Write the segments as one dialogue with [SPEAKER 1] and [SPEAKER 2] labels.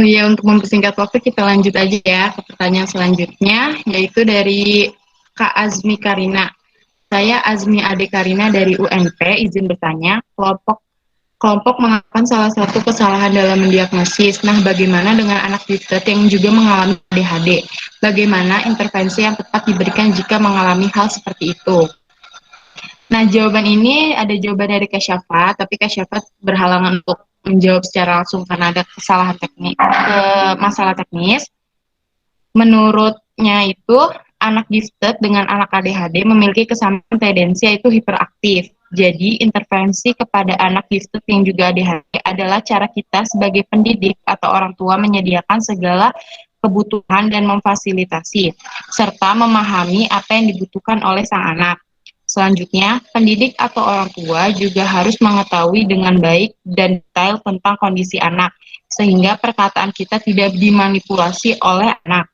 [SPEAKER 1] Oh iya, untuk mempersingkat waktu kita lanjut aja ya ke pertanyaan selanjutnya, yaitu dari Kak Azmi Karina. Saya Azmi Ade Karina dari UNP, izin bertanya, kelompok melakukan salah satu kesalahan dalam mendiagnosis. Nah, bagaimana dengan anak gifted yang juga mengalami ADHD? Bagaimana intervensi yang tepat diberikan jika mengalami hal seperti itu? Nah, jawaban ini ada jawaban dari Kak Syafa, tapi Kak Syafa berhalangan untuk menjawab secara langsung karena ada kesalahan teknik, masalah teknis. Menurutnya itu, anak gifted dengan anak ADHD memiliki kesamaan tendensi yaitu hiperaktif. Jadi, intervensi kepada anak gifted yang juga ADHD adalah cara kita sebagai pendidik atau orang tua menyediakan segala kebutuhan dan memfasilitasi, serta memahami apa yang dibutuhkan oleh sang anak. Selanjutnya, pendidik atau orang tua juga harus mengetahui dengan baik dan detail tentang kondisi anak, sehingga perkataan kita tidak dimanipulasi oleh anak.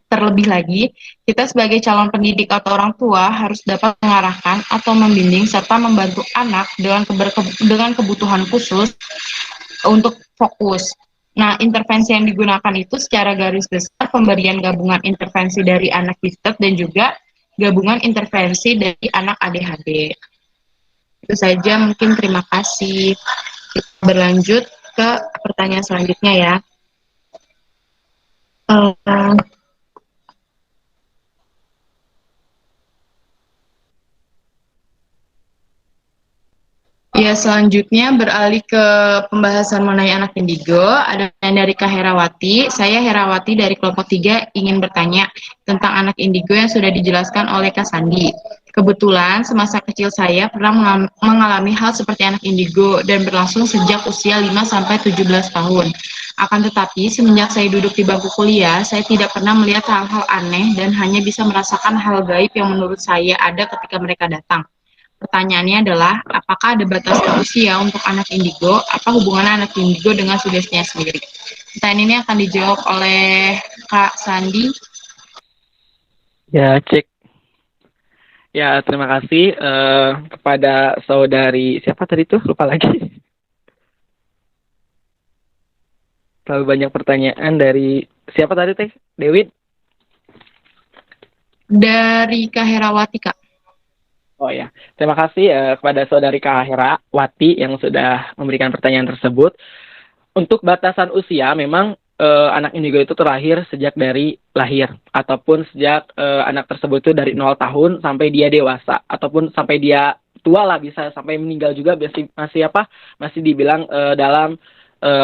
[SPEAKER 1] Terlebih lagi, kita sebagai calon pendidik atau orang tua harus dapat mengarahkan atau membimbing serta membantu anak dengan kebutuhan khusus untuk fokus. Nah, intervensi yang digunakan itu secara garis besar pemberian gabungan intervensi dari anak gifted dan juga gabungan intervensi dari anak ADHD. Itu saja, mungkin terima kasih. Berlanjut ke pertanyaan selanjutnya ya. Ya, selanjutnya beralih ke pembahasan mengenai anak indigo. Ada yang dari Kak Herawati. Saya Herawati dari kelompok 3 ingin bertanya tentang anak indigo yang sudah dijelaskan oleh Kak Sandi. Kebetulan semasa kecil saya pernah mengalami hal seperti anak indigo dan berlangsung sejak usia 5-17 tahun. Akan tetapi, semenjak saya duduk di bangku kuliah, saya tidak pernah melihat hal-hal aneh dan hanya bisa merasakan hal gaib yang menurut saya ada ketika mereka datang. Pertanyaannya adalah, apakah ada batas usia untuk anak indigo? Apa hubungan anak indigo dengan sugestinya sendiri? Pertanyaan ini akan dijawab oleh Kak Sandi.
[SPEAKER 2] Ya, cek. Ya, terima kasih kepada saudari, siapa tadi tuh? Lupa lagi. Terlalu banyak pertanyaan dari, siapa tadi teh? Dewi?
[SPEAKER 1] Dari Kak Herawati, Kak.
[SPEAKER 2] Oh ya, terima kasih kepada saudari Kak Herawati yang sudah memberikan pertanyaan tersebut. Untuk batasan usia, memang anak indigo itu terlahir sejak dari lahir, ataupun sejak anak tersebut itu dari 0 tahun sampai dia dewasa, ataupun sampai dia tua lah, bisa sampai meninggal juga masih dibilang dalam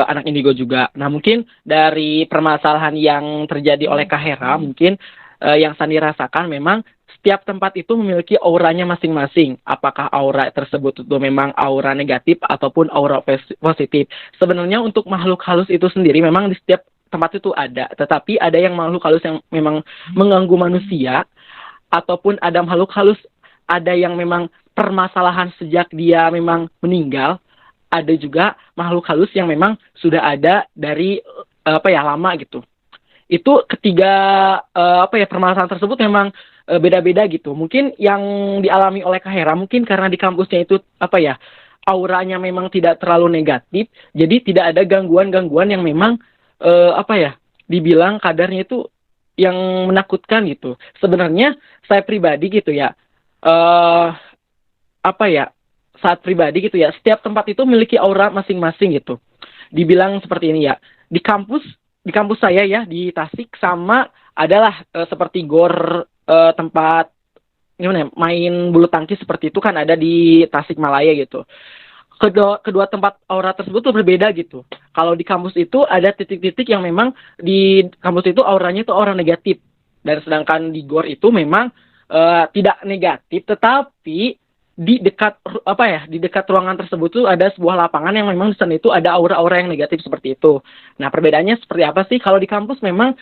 [SPEAKER 2] anak indigo juga. Nah, mungkin dari permasalahan yang terjadi oleh Kak Hera, mungkin yang Sandi rasakan memang setiap tempat itu memiliki auranya masing-masing. Apakah aura tersebut itu memang aura negatif ataupun aura positif. Sebenarnya untuk makhluk halus itu sendiri memang di setiap tempat itu ada. Tetapi ada yang makhluk halus yang memang mengganggu manusia, ataupun ada makhluk halus, ada yang memang permasalahan sejak dia memang meninggal. Ada juga makhluk halus yang memang sudah ada dari lama gitu. Itu ketiga permasalahan tersebut memang beda-beda gitu. Mungkin yang dialami oleh Kak Hera mungkin karena di kampusnya itu auranya memang tidak terlalu negatif, jadi tidak ada gangguan-gangguan yang memang dibilang kadarnya itu yang menakutkan gitu. Sebenarnya saya pribadi gitu ya, saat pribadi gitu ya, setiap tempat itu memiliki aura masing-masing gitu. Dibilang seperti ini ya, di kampus saya ya di Tasik sama adalah seperti gor tempat main bulu tangkis seperti itu kan ada di Tasikmalaya gitu. Kedua tempat aura tersebut tuh berbeda gitu. Kalau di kampus itu ada titik-titik yang memang di kampus itu auranya itu aura negatif, dan sedangkan di gor itu memang tidak negatif, tetapi di dekat ruangan tersebut tuh ada sebuah lapangan yang memang di sana itu ada aura-aura yang negatif seperti itu. Nah, perbedaannya seperti apa sih? Kalau di kampus memang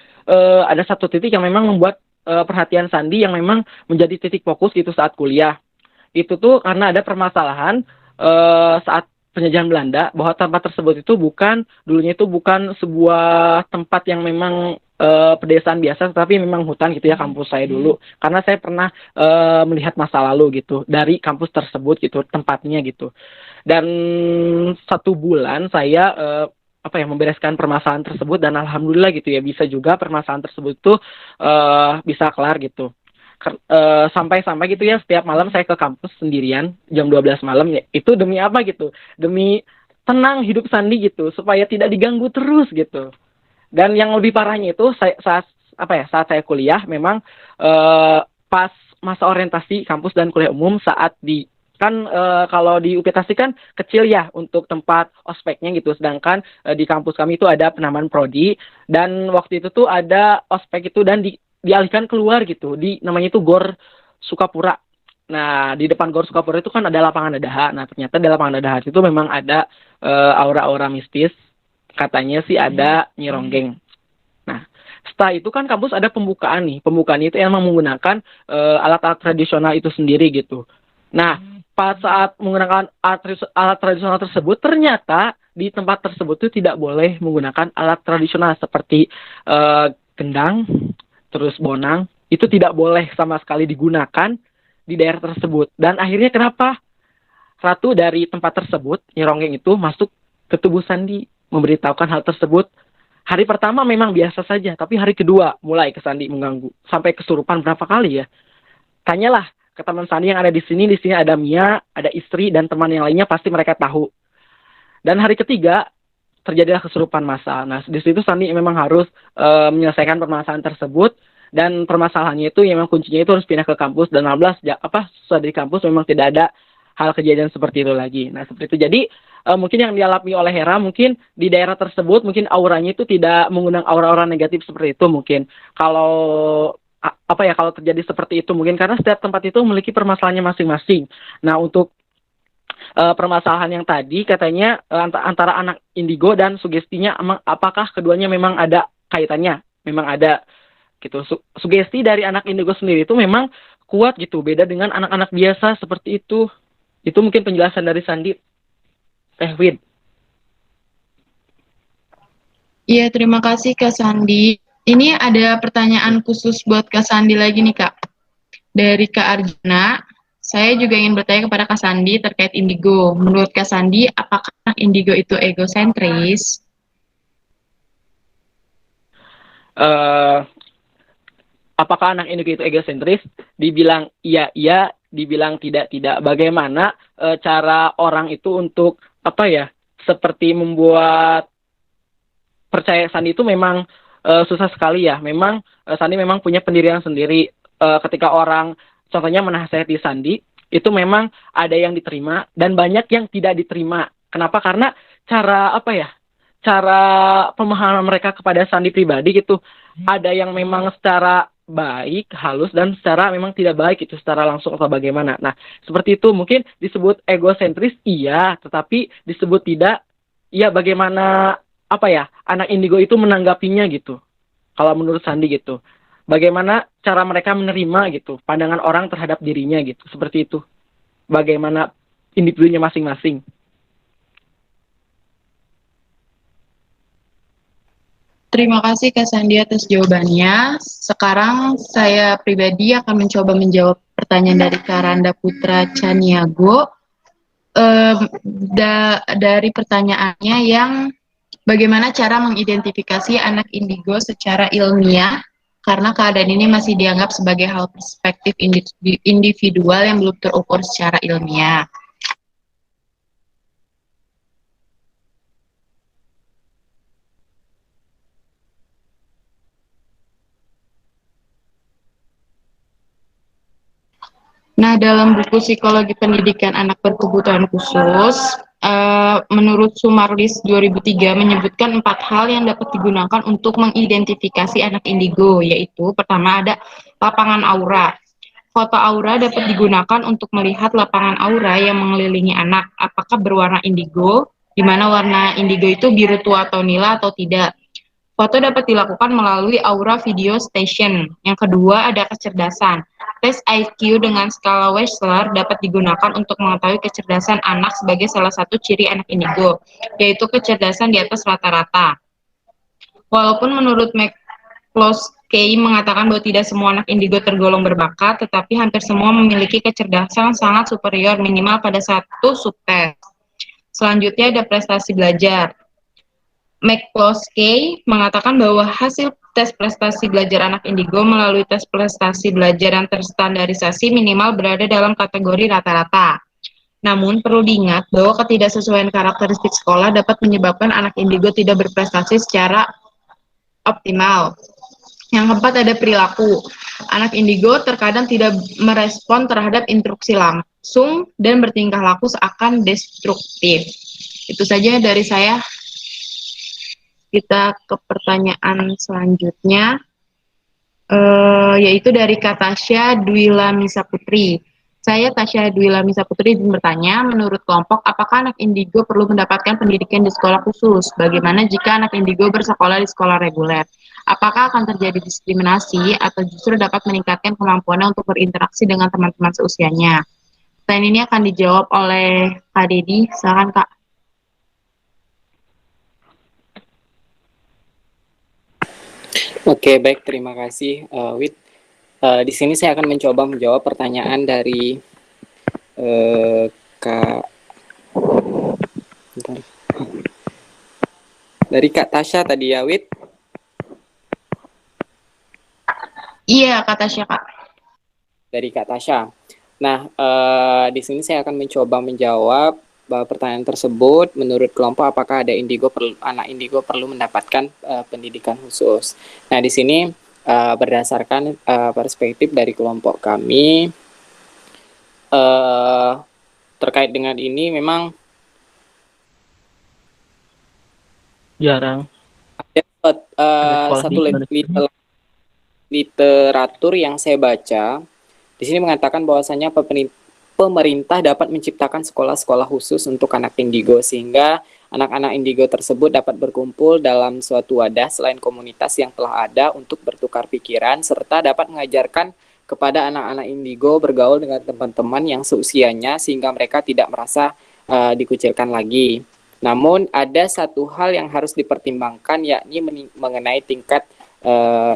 [SPEAKER 2] ada satu titik yang memang membuat perhatian Sandi yang memang menjadi titik fokus gitu saat kuliah. Itu tuh karena ada permasalahan saat penjajahan Belanda, bahwa tempat tersebut itu dulunya itu bukan sebuah tempat yang memang pedesaan biasa, tetapi memang hutan gitu ya, kampus saya dulu. Karena saya pernah melihat masa lalu gitu dari kampus tersebut gitu, tempatnya gitu. Dan 1 bulan saya apa ya, membereskan permasalahan tersebut, dan alhamdulillah gitu ya, bisa juga permasalahan tersebut tuh bisa kelar gitu. Sampai-sampai gitu ya, setiap malam saya ke kampus sendirian jam 12 malam ya, itu demi apa gitu, demi tenang hidup Sandi gitu, supaya tidak diganggu terus gitu. Dan yang lebih parahnya itu saat saya kuliah memang pas masa orientasi kampus dan kuliah umum, saat di kan kalau di UPTASI kan kecil ya untuk tempat ospeknya gitu, sedangkan di kampus kami itu ada penambahan prodi, dan waktu itu tuh ada ospek itu dan dialihkan keluar gitu, di namanya itu Gor Sukapura. Nah, di depan Gor Sukapura itu kan ada lapangan dadaha. Nah, ternyata di lapangan dadaha itu memang ada aura-aura mistis, katanya sih ada Nyironggeng. Nah, setelah itu kan kampus ada pembukaan nih. Pembukaan itu emang menggunakan alat-alat tradisional itu sendiri gitu. Nah, pas saat menggunakan alat tradisional tersebut, ternyata di tempat tersebut itu tidak boleh menggunakan alat tradisional seperti gendang, terus bonang. Itu tidak boleh sama sekali digunakan di daerah tersebut. Dan akhirnya kenapa Ratu dari tempat tersebut, Nyironggeng itu masuk ke tubuh Sandi, memberitahukan hal tersebut. Hari pertama memang biasa saja, tapi hari kedua mulai ke Sandi mengganggu. Sampai kesurupan berapa kali ya. Tanyalah ke teman Sandi yang ada di sini ada Mia, ada istri, dan teman yang lainnya, pasti mereka tahu. Dan hari ketiga, terjadilah kesurupan massal. Nah, di situ Sandi memang harus menyelesaikan permasalahan tersebut, dan permasalahannya itu memang kuncinya itu harus pindah ke kampus, dan 16 setelah di kampus memang tidak ada hal kejadian seperti itu lagi. Nah, seperti itu. Jadi mungkin yang dialami oleh Hera, mungkin di daerah tersebut mungkin auranya itu tidak mengundang aura-aura negatif seperti itu mungkin. Kalau kalau terjadi seperti itu mungkin karena setiap tempat itu memiliki permasalahannya masing-masing. Nah, untuk permasalahan yang tadi katanya antara anak indigo dan sugestinya, apakah keduanya memang ada kaitannya? Memang ada gitu. Sugesti dari anak indigo sendiri itu memang kuat gitu, beda dengan anak-anak biasa seperti itu. Itu mungkin penjelasan dari Sandi. Wid.
[SPEAKER 1] Iya, terima kasih Kak Sandi. Ini ada pertanyaan khusus buat Kak Sandi lagi nih Kak. Dari Kak Arjuna, saya juga ingin bertanya kepada Kak Sandi terkait indigo. Menurut Kak Sandi, apakah anak indigo itu egosentris?
[SPEAKER 2] Apakah anak indigo itu egosentris? Dibilang iya, dibilang tidak. Bagaimana cara orang itu untuk seperti membuat percaya Sandi itu memang susah sekali ya. Memang Sandi memang punya pendirian sendiri. Ketika orang contohnya menasehati Sandi, itu memang ada yang diterima dan banyak yang tidak diterima. Kenapa? Karena cara pemahaman mereka kepada Sandi pribadi gitu. Ada yang memang secara baik, halus, dan secara memang tidak baik itu secara langsung atau bagaimana. Nah, seperti itu mungkin disebut egosentris, iya, tetapi disebut tidak, iya bagaimana anak indigo itu menanggapinya gitu. Kalau menurut Sandi gitu. Bagaimana cara mereka menerima gitu, pandangan orang terhadap dirinya gitu, seperti itu. Bagaimana individunya masing-masing.
[SPEAKER 1] Terima kasih Kak Sandi atas jawabannya. Sekarang saya pribadi akan mencoba menjawab pertanyaan dari Kak Randa Putra Caniago. Dari pertanyaannya yang bagaimana cara mengidentifikasi anak indigo secara ilmiah, karena keadaan ini masih dianggap sebagai hal perspektif individual yang belum terukur secara ilmiah. Nah, dalam buku Psikologi Pendidikan Anak Berkebutuhan Khusus, menurut Sumarlis 2003 menyebutkan 4 hal yang dapat digunakan untuk mengidentifikasi anak indigo, yaitu pertama ada lapangan aura. Foto aura dapat digunakan untuk melihat lapangan aura yang mengelilingi anak, apakah berwarna indigo, di mana warna indigo itu biru tua atau nila atau tidak. Foto dapat dilakukan melalui Aura Video Station. Yang kedua ada kecerdasan. Tes IQ dengan skala Wechsler dapat digunakan untuk mengetahui kecerdasan anak sebagai salah satu ciri anak indigo, yaitu kecerdasan di atas rata-rata. Walaupun menurut McCloskey mengatakan bahwa tidak semua anak indigo tergolong berbakat, tetapi hampir semua memiliki kecerdasan sangat superior minimal pada satu subtes. Selanjutnya ada prestasi belajar. McCloskey mengatakan bahwa hasil tes prestasi belajar anak indigo melalui tes prestasi belajar yang terstandarisasi minimal berada dalam kategori rata-rata. Namun, perlu diingat bahwa ketidaksesuaian karakteristik sekolah dapat menyebabkan anak indigo tidak berprestasi secara optimal. Yang keempat ada perilaku. Anak indigo terkadang tidak merespon terhadap instruksi langsung dan bertingkah laku seakan destruktif. Itu saja dari saya. Kita ke pertanyaan selanjutnya, yaitu dari Kak Tasya Dwi Lamisa Putri. Saya Tasya Dwi Lamisa Putri bertanya, menurut kelompok, apakah anak indigo perlu mendapatkan pendidikan di sekolah khusus? Bagaimana jika anak indigo bersekolah di sekolah reguler? Apakah akan terjadi diskriminasi atau justru dapat meningkatkan kemampuannya untuk berinteraksi dengan teman-teman seusianya? Pertanyaan ini akan dijawab oleh Kak Dedi. Silakan Kak.
[SPEAKER 3] Oke, baik. Terima kasih, Wit. Di sini saya akan mencoba menjawab pertanyaan dari Kak bentar. Dari Kak Tasya tadi ya, Wit.
[SPEAKER 1] Iya, Kak Tasya, Kak.
[SPEAKER 3] Dari Kak Tasya. Nah, di sini saya akan mencoba menjawab pertanyaan tersebut. Menurut kelompok, apakah ada anak indigo perlu mendapatkan pendidikan khusus? Nah, di sini berdasarkan perspektif dari kelompok kami terkait dengan ini memang
[SPEAKER 2] Jarang.
[SPEAKER 3] Ada satu literatur yang saya baca di sini mengatakan bahwasanya pemerintah dapat menciptakan sekolah-sekolah khusus untuk anak indigo sehingga anak-anak indigo tersebut dapat berkumpul dalam suatu wadah selain komunitas yang telah ada untuk bertukar pikiran serta dapat mengajarkan kepada anak-anak indigo bergaul dengan teman-teman yang seusianya sehingga mereka tidak merasa dikucilkan lagi. Namun ada satu hal yang harus dipertimbangkan yakni mengenai tingkat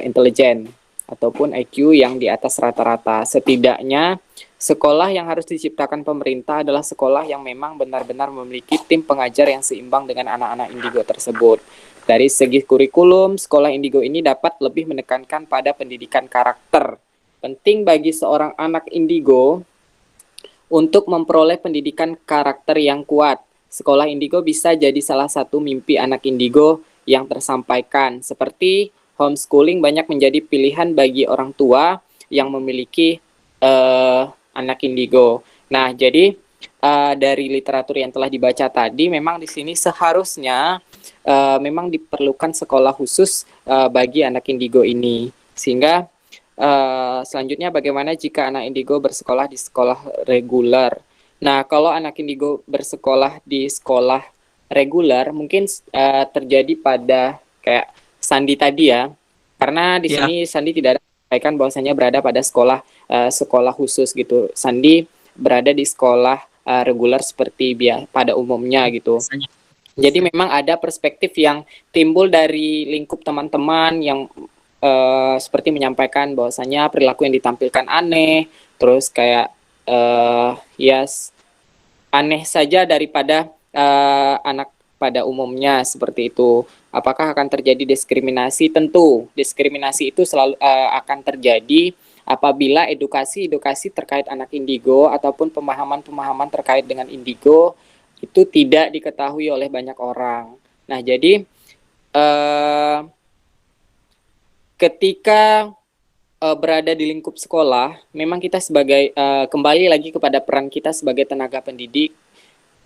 [SPEAKER 3] intelijen ataupun IQ yang di atas rata-rata. Setidaknya sekolah yang harus diciptakan pemerintah adalah sekolah yang memang benar-benar memiliki tim pengajar yang seimbang dengan anak-anak indigo tersebut. Dari segi kurikulum, sekolah indigo ini dapat lebih menekankan pada pendidikan karakter. Penting bagi seorang anak indigo untuk memperoleh pendidikan karakter yang kuat. Sekolah indigo bisa jadi salah satu mimpi anak indigo yang tersampaikan. Seperti homeschooling banyak menjadi pilihan bagi orang tua yang memiliki anak indigo. Nah, jadi dari literatur yang telah dibaca tadi, memang di sini seharusnya memang diperlukan sekolah khusus bagi anak indigo ini. Sehingga selanjutnya bagaimana jika anak indigo bersekolah di sekolah reguler? Nah, kalau anak indigo bersekolah di sekolah reguler, mungkin terjadi pada kayak Sandi tadi ya, karena di sini Sandi tidak ada sampaikan bahwasanya berada pada sekolah khusus gitu. Sandi berada di sekolah reguler seperti pada umumnya gitu. Jadi memang ada perspektif yang timbul dari lingkup teman-teman yang seperti menyampaikan bahwasanya perilaku yang ditampilkan aneh, terus kayak aneh saja daripada anak pada umumnya seperti itu. Apakah akan terjadi diskriminasi? Tentu, diskriminasi itu selalu akan terjadi apabila edukasi terkait anak indigo ataupun pemahaman-pemahaman terkait dengan indigo itu tidak diketahui oleh banyak orang. Nah, jadi ketika berada di lingkup sekolah, memang kita sebagai kembali lagi kepada peran kita sebagai tenaga pendidik.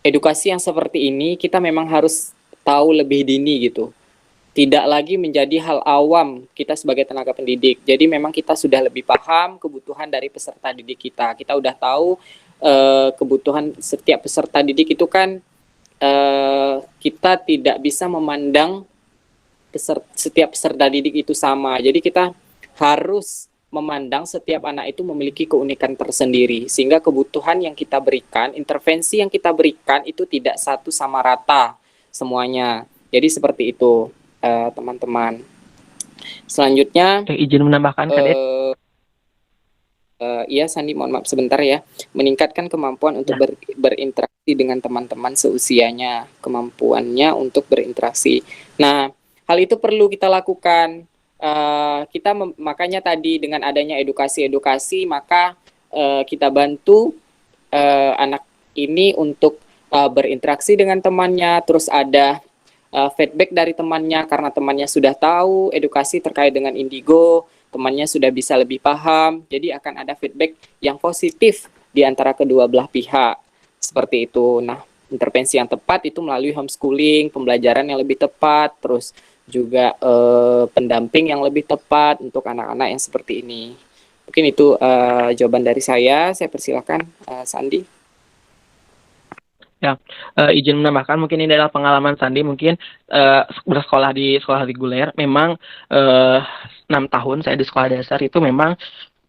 [SPEAKER 3] Edukasi yang seperti ini kita memang harus tahu lebih dini gitu. Tidak lagi menjadi hal awam kita sebagai tenaga pendidik. Jadi memang kita sudah lebih paham kebutuhan dari peserta didik kita. Kita udah tahu kebutuhan setiap peserta didik itu kan kita tidak bisa memandang setiap peserta didik itu sama. Jadi kita harus memandang setiap anak itu memiliki keunikan tersendiri. Sehingga kebutuhan yang kita berikan, intervensi yang kita berikan itu tidak satu sama rata semuanya. Jadi seperti itu. Teman-teman. Selanjutnya
[SPEAKER 2] izin menambahkan Kak
[SPEAKER 3] iya Sandi, mohon maaf sebentar ya. Meningkatkan kemampuan untuk berinteraksi dengan teman-teman seusianya, kemampuannya untuk berinteraksi. Nah, hal itu perlu kita lakukan. Makanya tadi dengan adanya edukasi-edukasi, maka kita bantu anak ini untuk berinteraksi dengan temannya, terus ada feedback dari temannya karena temannya sudah tahu edukasi terkait dengan indigo, temannya sudah bisa lebih paham, jadi akan ada feedback yang positif di antara kedua belah pihak. Seperti itu. Nah, intervensi yang tepat itu melalui homeschooling, pembelajaran yang lebih tepat, terus juga pendamping yang lebih tepat untuk anak-anak yang seperti ini. Mungkin itu jawaban dari saya. Saya persilakan Sandi.
[SPEAKER 2] Ya, izin menambahkan, mungkin ini adalah pengalaman Sandi, mungkin bersekolah di sekolah reguler, memang 6 tahun saya di sekolah dasar itu memang,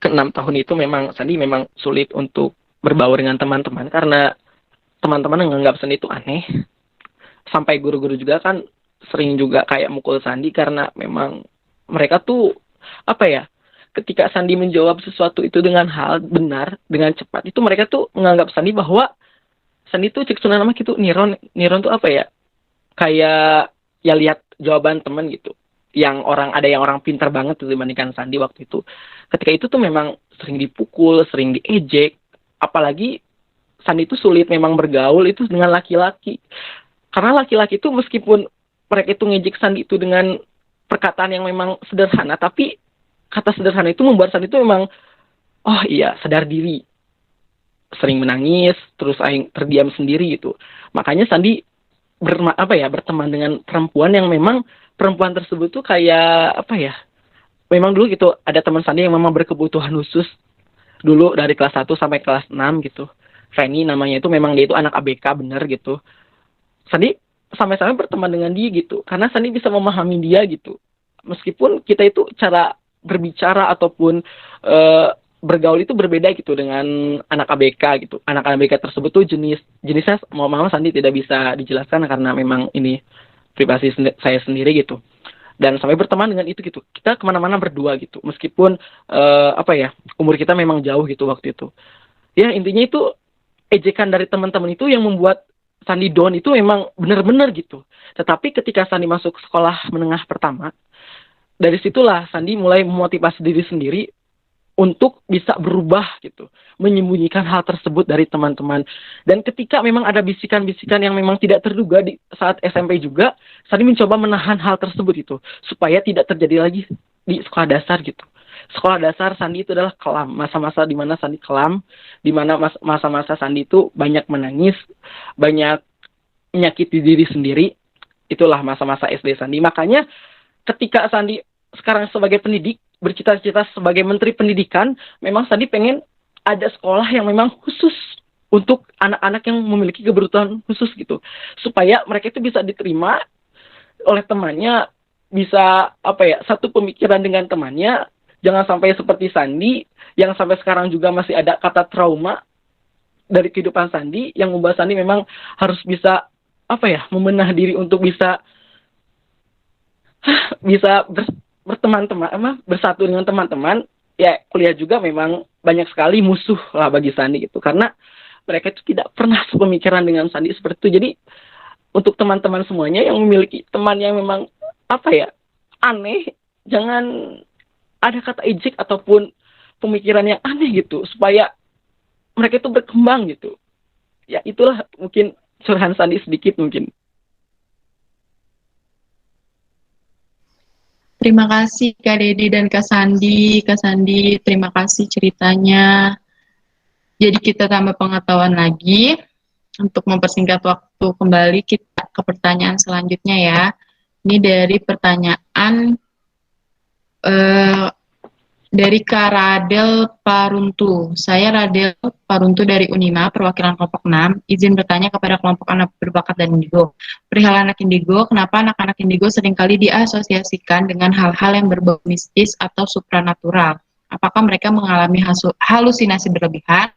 [SPEAKER 2] ke 6 tahun itu memang Sandi memang sulit untuk berbaur dengan teman-teman, karena teman-teman menganggap Sandi itu aneh, sampai guru-guru juga kan sering juga kayak mukul Sandi, karena memang mereka tuh, apa ya, ketika Sandi menjawab sesuatu itu dengan hal benar, dengan cepat, itu mereka tuh menganggap Sandi bahwa Sandi tuh cek nama gitu, Niron tuh apa ya? Kayak ya lihat jawaban temen gitu. Ada yang orang pintar banget tuh dibandingkan Sandi waktu itu. Ketika itu tuh memang sering dipukul, sering diejek. Apalagi Sandi itu sulit memang bergaul itu dengan laki-laki. Karena laki-laki itu meskipun mereka itu ngejek Sandi itu dengan perkataan yang memang sederhana, tapi kata sederhana itu membuat Sandi itu memang, oh iya, sadar diri, sering menangis, terus aing terdiam sendiri gitu. Makanya Sandi berteman dengan perempuan yang memang perempuan tersebut tuh kayak apa ya? Memang dulu gitu ada teman Sandi yang memang berkebutuhan khusus dulu dari kelas 1 sampai kelas 6 gitu. Feni namanya, itu memang dia itu anak ABK bener gitu. Sandi sampai-sampai berteman dengan dia gitu. Karena Sandi bisa memahami dia gitu. Meskipun kita itu cara berbicara ataupun bergaul itu berbeda gitu dengan anak ABK gitu. Anak ABK tersebut tuh jenisnya mau Sandi tidak bisa dijelaskan karena memang ini privasi saya sendiri gitu. Dan sampai berteman dengan itu gitu. Kita kemana-mana berdua gitu. Meskipun umur kita memang jauh gitu waktu itu. Ya intinya itu ejekan dari teman-teman itu yang membuat Sandi down itu memang benar-benar gitu. Tetapi ketika Sandi masuk sekolah menengah pertama, dari situlah Sandi mulai memotivasi diri sendiri untuk bisa berubah gitu, menyembunyikan hal tersebut dari teman-teman. Dan ketika memang ada bisikan-bisikan yang memang tidak terduga di saat SMP juga, Sandi mencoba menahan hal tersebut itu, supaya tidak terjadi lagi di sekolah dasar gitu. Sekolah dasar Sandi itu adalah kelam, masa-masa di mana Sandi kelam, di mana masa-masa Sandi itu banyak menangis, banyak menyakiti diri sendiri. Itulah masa-masa SD Sandi. Makanya ketika Sandi sekarang sebagai pendidik, bercita-cita sebagai Menteri Pendidikan, memang Sandi pengen ada sekolah yang memang khusus untuk anak-anak yang memiliki kebutuhan khusus gitu, supaya mereka itu bisa diterima oleh temannya, bisa satu pemikiran dengan temannya. Jangan sampai seperti Sandi yang sampai sekarang juga masih ada kata trauma dari kehidupan Sandi yang membuat Sandi memang harus bisa membenah diri untuk bisa bersatu dengan teman-teman. Ya kuliah juga memang banyak sekali musuh lah bagi Sandi gitu, karena mereka itu tidak pernah sepemikiran dengan Sandi seperti itu. Jadi untuk teman-teman semuanya yang memiliki teman yang memang aneh, jangan ada kata ejek ataupun pemikiran yang aneh gitu, supaya mereka itu berkembang gitu. Ya itulah mungkin curahan Sandi sedikit mungkin.
[SPEAKER 1] Terima kasih Kak Dede dan Kak Sandi. Kak Sandi, terima kasih ceritanya. Jadi kita tambah pengetahuan lagi. Untuk mempersingkat waktu, kembali kita ke pertanyaan selanjutnya ya. Ini dari pertanyaan dari Kak Radel Paruntu. Saya Radel Paruntu dari Unima, perwakilan kelompok 6. Izin bertanya kepada kelompok anak berbakat dan indigo. Perihal anak indigo, kenapa anak-anak indigo seringkali diasosiasikan dengan hal-hal yang berbau mistis atau supranatural? Apakah mereka mengalami halusinasi berlebihan?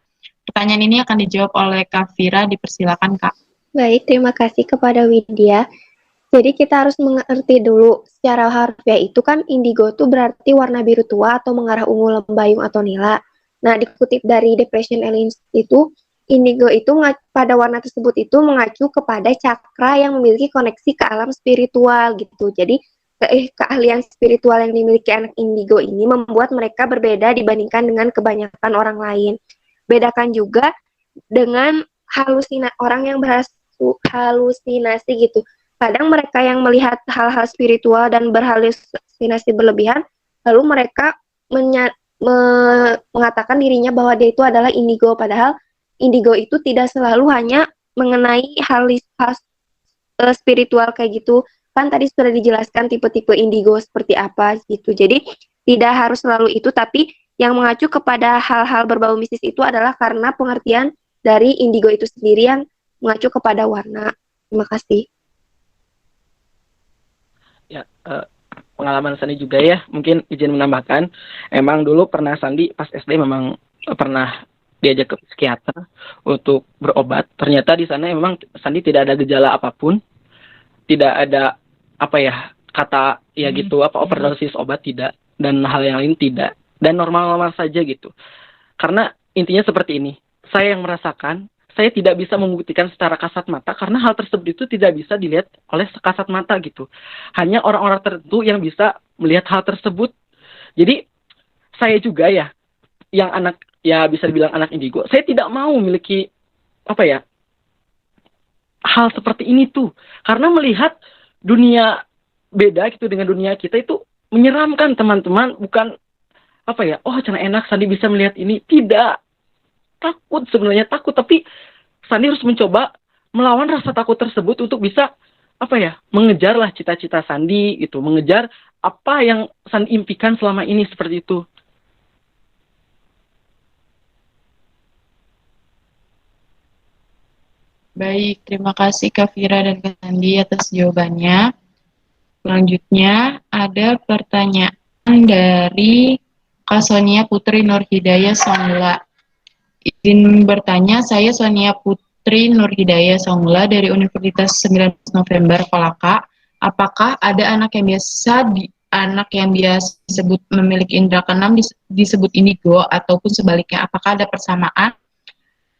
[SPEAKER 1] Pertanyaan ini akan dijawab oleh Kak Fira. Dipersilakan, Kak.
[SPEAKER 4] Baik, terima kasih kepada Widya. Jadi kita harus mengerti dulu secara harfiah itu kan indigo itu berarti warna biru tua atau mengarah ungu lembayung atau nila. Nah, dikutip dari Depression Alliance itu, indigo itu pada warna tersebut itu mengacu kepada cakra yang memiliki koneksi ke alam spiritual gitu. Jadi keahlian spiritual yang dimiliki anak indigo ini membuat mereka berbeda dibandingkan dengan kebanyakan orang lain. Bedakan juga dengan orang yang berhalusinasi gitu. Kadang mereka yang melihat hal-hal spiritual dan berhalusinasi berlebihan, lalu mereka mengatakan dirinya bahwa dia itu adalah indigo, padahal indigo itu tidak selalu hanya mengenai hal spiritual kayak gitu. Kan tadi sudah dijelaskan tipe-tipe indigo seperti apa gitu. Jadi tidak harus selalu itu, tapi yang mengacu kepada hal-hal berbau mistis itu adalah karena pengertian dari indigo itu sendiri yang mengacu kepada warna. Terima kasih.
[SPEAKER 2] Ya, pengalaman Sandi juga ya, mungkin izin menambahkan, emang dulu pernah Sandi pas SD memang pernah diajak ke psikiater untuk berobat. Ternyata di sana memang Sandi tidak ada gejala apapun, tidak ada apa ya kata ya gitu apa overdosis obat tidak, dan hal yang lain tidak, dan normal-normal saja gitu. Karena intinya seperti ini, saya yang merasakan, saya tidak bisa membuktikan secara kasat mata karena hal tersebut itu tidak bisa dilihat oleh kasat mata gitu. Hanya orang-orang tertentu yang bisa melihat hal tersebut. Jadi saya juga ya, yang anak ya bisa dibilang anak indigo, saya tidak mau memiliki apa ya hal seperti ini tuh, karena melihat dunia beda gitu dengan dunia kita itu menyeramkan teman-teman. Bukan apa ya, oh cara enak Sandi bisa melihat ini, tidak, takut sebenarnya takut, tapi Sandi harus mencoba melawan rasa takut tersebut untuk bisa apa ya mengejarlah cita-cita Sandi gitu, mengejar apa yang Sandi impikan selama ini seperti itu.
[SPEAKER 1] Baik, terima kasih Kak Vira dan Kak Sandi atas jawabannya. Selanjutnya ada pertanyaan dari Kak Sonia Putri Nurhidayah Songla. Izin bertanya, saya Sonia Putri Nurhidayah Songla dari Universitas 19 November Kolaka. Apakah ada anak yang biasa disebut memiliki indera keenam disebut indigo, ataupun sebaliknya? Apakah ada persamaan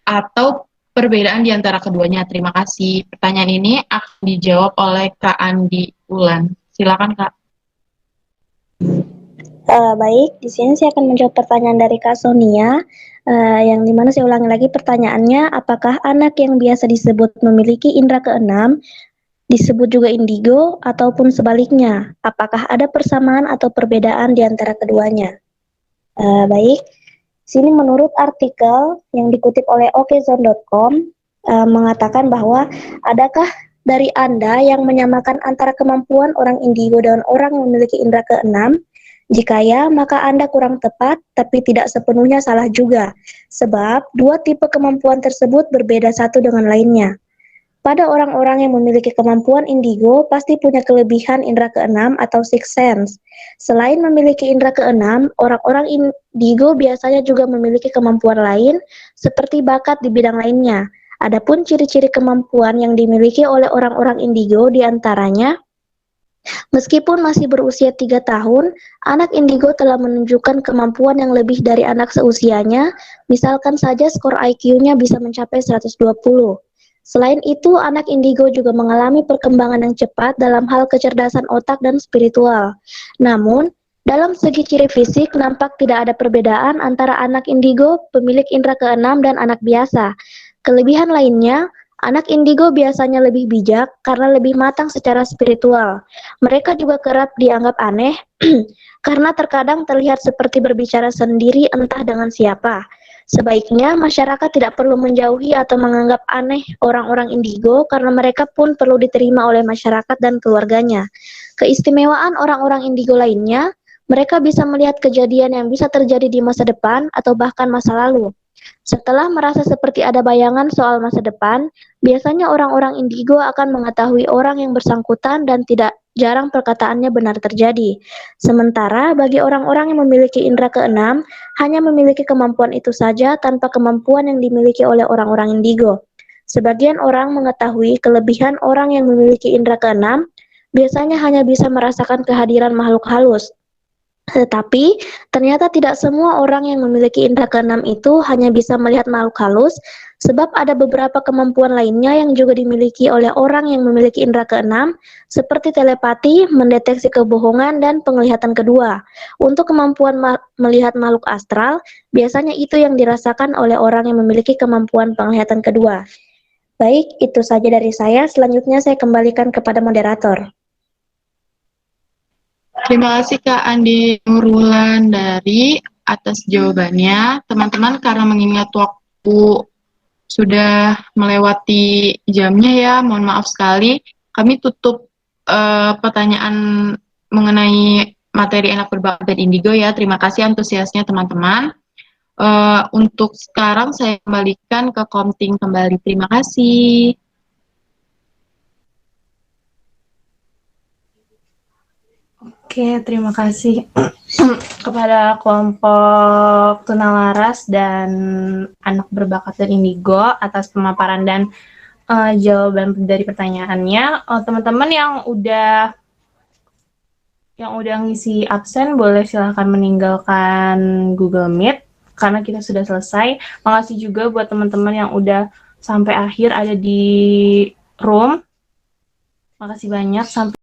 [SPEAKER 1] atau perbedaan di antara keduanya? Terima kasih. Pertanyaan ini akan dijawab oleh Kak Andi Ulan. Silakan Kak.
[SPEAKER 5] Baik, di sini saya akan menjawab pertanyaan dari Kak Sonia, yang dimana saya ulangi lagi pertanyaannya, apakah anak yang biasa disebut memiliki indera keenam disebut juga indigo ataupun sebaliknya? Apakah ada persamaan atau perbedaan di antara keduanya? Baik. Sini menurut artikel yang dikutip oleh okezone.com mengatakan bahwa adakah dari Anda yang menyamakan antara kemampuan orang indigo dan orang yang memiliki indera keenam? Jika ya, maka Anda kurang tepat, tapi tidak sepenuhnya salah juga, sebab dua tipe kemampuan tersebut berbeda satu dengan lainnya. Pada orang-orang yang memiliki kemampuan indigo pasti punya kelebihan indera keenam atau sixth sense. Selain memiliki indera keenam, orang-orang indigo biasanya juga memiliki kemampuan lain seperti bakat di bidang lainnya. Adapun ciri-ciri kemampuan yang dimiliki oleh orang-orang indigo diantaranya, meskipun masih berusia 3 tahun, anak indigo telah menunjukkan kemampuan yang lebih dari anak seusianya, misalkan saja skor IQ-nya bisa mencapai 120. Selain itu, anak indigo juga mengalami perkembangan yang cepat dalam hal kecerdasan otak dan spiritual. Namun, dalam segi ciri fisik nampak tidak ada perbedaan antara anak indigo, pemilik indera keenam, dan anak biasa. Kelebihan lainnya, anak indigo biasanya lebih bijak karena lebih matang secara spiritual. Mereka juga kerap dianggap aneh karena terkadang terlihat seperti berbicara sendiri entah dengan siapa. Sebaiknya masyarakat tidak perlu menjauhi atau menganggap aneh orang-orang indigo karena mereka pun perlu diterima oleh masyarakat dan keluarganya. Keistimewaan orang-orang indigo lainnya, mereka bisa melihat kejadian yang bisa terjadi di masa depan atau bahkan masa lalu. Setelah merasa seperti ada bayangan soal masa depan, biasanya orang-orang indigo akan mengetahui orang yang bersangkutan dan tidak jarang perkataannya benar terjadi. Sementara bagi orang-orang yang memiliki indera keenam, hanya memiliki kemampuan itu saja tanpa kemampuan yang dimiliki oleh orang-orang indigo. Sebagian orang mengetahui kelebihan orang yang memiliki indera keenam, biasanya hanya bisa merasakan kehadiran makhluk halus. Tetapi, ternyata tidak semua orang yang memiliki indera keenam itu hanya bisa melihat makhluk halus, sebab ada beberapa kemampuan lainnya yang juga dimiliki oleh orang yang memiliki indera keenam, seperti telepati, mendeteksi kebohongan, dan penglihatan kedua. Untuk kemampuan melihat makhluk astral, biasanya itu yang dirasakan oleh orang yang memiliki kemampuan penglihatan kedua. Baik, itu saja dari saya. Selanjutnya saya kembalikan kepada moderator.
[SPEAKER 1] Terima kasih Kak Andi Nurwulan dari atas jawabannya. Teman-teman, karena mengingat waktu sudah melewati jamnya ya, mohon maaf sekali. Kami tutup pertanyaan mengenai materi anak berbakat dan indigo ya. Terima kasih antusiasnya teman-teman. Untuk sekarang saya kembalikan ke Komting kembali. Terima kasih.
[SPEAKER 6] Oke, terima kasih kepada kelompok Tunalaras dan anak berbakat dan indigo atas pemaparan dan jawaban dari pertanyaannya. Teman-teman yang udah ngisi absen boleh silahkan meninggalkan Google Meet karena kita sudah selesai. Makasih juga buat teman-teman yang udah sampai akhir ada di room. Makasih banyak. Sampai